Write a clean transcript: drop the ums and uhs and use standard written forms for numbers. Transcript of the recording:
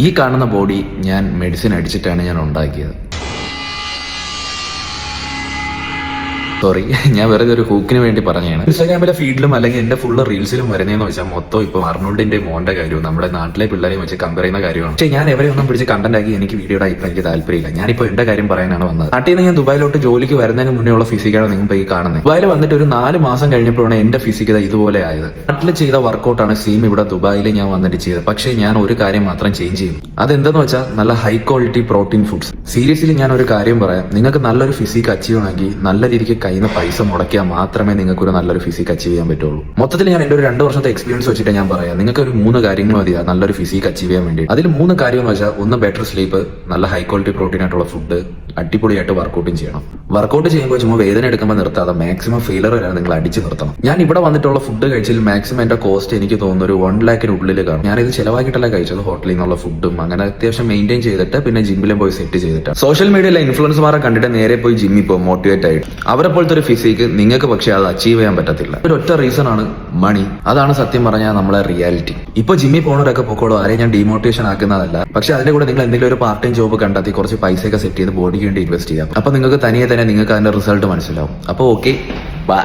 ഈ കാണുന്ന ബോഡി ഞാൻ മെഡിസിൻ അടിച്ചിട്ടാണ് ഞാൻ ഉണ്ടാക്കിയത്. സോറി, ഞാൻ വെറുതെ ഒരു ഹൂക്കിന് വേണ്ടി പറഞ്ഞതാണ്. ഇൻസ്റ്റാഗ്രാമിലെ ഫീഡിലും അല്ലെങ്കിൽ എന്റെ ഫുള്ള് റീൽസിലും വരുന്നതെന്ന് വെച്ചാൽ മൊത്തം ഇപ്പൊ അർണോൾഡിന്റെ മോന്റെ കാര്യവും നമ്മുടെ നാട്ടിലെ പിള്ളേരെയും വെച്ച് കമ്പയർ ചെയ്യുന്ന കാര്യമാണ്. പക്ഷേ ഞാൻ എവരെ ഒന്നും പിടിച്ച് കണ്ടന്റ് ആക്കി എനിക്ക് വീഡിയോയുടെ ഇപ്പൊ എനിക്ക് താല്പര്യമില്ല. ഞാനിപ്പോ എന്റെ കാര്യം പറയാനാണ് വന്നത്. നാട്ടിൽ നിന്ന് ഞാൻ ദുബായിലോട്ട് ജോലിക്ക് വരുന്നതിന് മുന്നേ ഉള്ള ഫിസിക്കാണ് നിങ്ങൾ ഈ കാണുന്നത്. ദുബായിൽ വന്നിട്ട് ഒരു 4 മാസം കഴിഞ്ഞപ്പോഴാണ് എന്റെ ഫിസിക് ഇതുപോലെ ആയത്. നാട്ടിൽ ചെയ്ത വർക്കൗട്ടാണ് സെയിം ഇവിടെ ദുബായിൽ ഞാൻ വന്നിട്ട് ചെയ്തത്. പക്ഷേ ഞാൻ ഒരു കാര്യം മാത്രം ചേഞ്ച് ചെയ്യും. അതെന്തെന്ന് വെച്ചാൽ നല്ല high quality protein foods. Seriously ഞാൻ ഒരു കാര്യം പറയാം, നിങ്ങൾക്ക് നല്ലൊരു ഫിസിക് അച്ചീവ് ചെയ്യണമെങ്കിൽ നല്ല രീതിക്ക് കയ്യിൽ നിന്ന് പൈസ മുടക്കിയാൽ മാത്രമേ നിങ്ങൾക്ക് ഒരു നല്ലൊരു ഫിസിക് അച്ചീവ് ചെയ്യാൻ പറ്റുള്ളൂ. മൊത്തത്തിൽ ഞാൻ എന്റെ ഒരു 2 വർഷത്തെ എക്സ്പീരിയൻസ് വെച്ചിട്ട് ഞാൻ പറയാം, നിങ്ങൾക്ക് ഒരു 3 കാര്യങ്ങൾ മതിയാ നല്ലൊരു ഫിസിക് അച്ചീവ് ചെയ്യാൻ വേണ്ടി. അതിൽ 3 കാര്യം എന്ന് വെച്ചാൽ, ഒന്ന് ബെറ്റർ സ്ലീപ്പ്, നല്ല ഹൈ ക്വാളിറ്റി പ്രോട്ടീൻ ആയിട്ടുള്ള ഫുഡ്, അടിപൊളിയായിട്ട് വർക്കൗട്ടും ചെയ്യണം. വർക്കൗട്ട് ചെയ്യുമ്പോൾ ചുമ്മാ വേദന എടുക്കുമ്പോൾ നിർത്താതെ മാക്സിമം ഫെയിലർ വരാൻ നിങ്ങൾ അടിച്ച് നിർത്തണം. ഞാൻ ഇവിടെ വന്നിട്ടുള്ള ഫുഡ് കഴിച്ചതിൽ മാക്സിമം എന്റെ കോസ്റ്റ് എനിക്ക് തോന്നുന്നു ഒരു 1 lakhിനുള്ളിൽ കാണും. ഞാനിത് ചിലവാക്കിയിട്ടല്ല കഴിച്ചത്, ഹോട്ടലിൽ നിന്നുള്ള ഫുഡും അങ്ങനെ അത്യാവശ്യം മെയിൻറ്റെയിൻ ചെയ്തിട്ട് പിന്നെ ജിമ്മിലും പോയി സെറ്റ് ചെയ്തിട്ട്. സോഷ്യൽ മീഡിയയിലെ ഇൻഫ്ലുവൻസർമാരെ കണ്ടിട്ട് നേരെ പോയി ജിമ്മിൽ പോകും മോട്ടിവേറ്റ് ആയിട്ട്. അവരെ പോലത്തെ ഒരു ഫിസിക്ക് നിങ്ങൾക്ക് പക്ഷേ അത് അച്ചീവ് ചെയ്യാൻ പറ്റത്തില്ല. ഒരു ഒറ്റ റീസൺ ആണ് മണി. അതാണ് സത്യം പറഞ്ഞാൽ നമ്മളെ റിയാലിറ്റി. ഇപ്പൊ ജിമ്മിൽ പോകുന്നവരൊക്കെ പൊക്കോളൂ, ആരെയും ഞാൻ ഡിമോട്ടിവേഷൻ ആക്കുന്നതല്ല. പക്ഷെ അതിന്റെ കൂടെ നിങ്ങൾ എന്തെങ്കിലും ഒരു പാർട്ട് ടൈം ജോബ് കണ്ടെത്തി കുറച്ച് പൈസയൊക്കെ സെറ്റ് ചെയ്ത് ബോഡിക്ക് വേണ്ടി ഇൻവെസ്റ്റ് ചെയ്യാം. അപ്പൊ നിങ്ങൾക്ക് തനിയെ തന്നെ നിങ്ങൾക്ക് അതിന്റെ റിസൾട്ട് മനസ്സിലാവും. അപ്പൊ ഓക്കെ, ബൈ.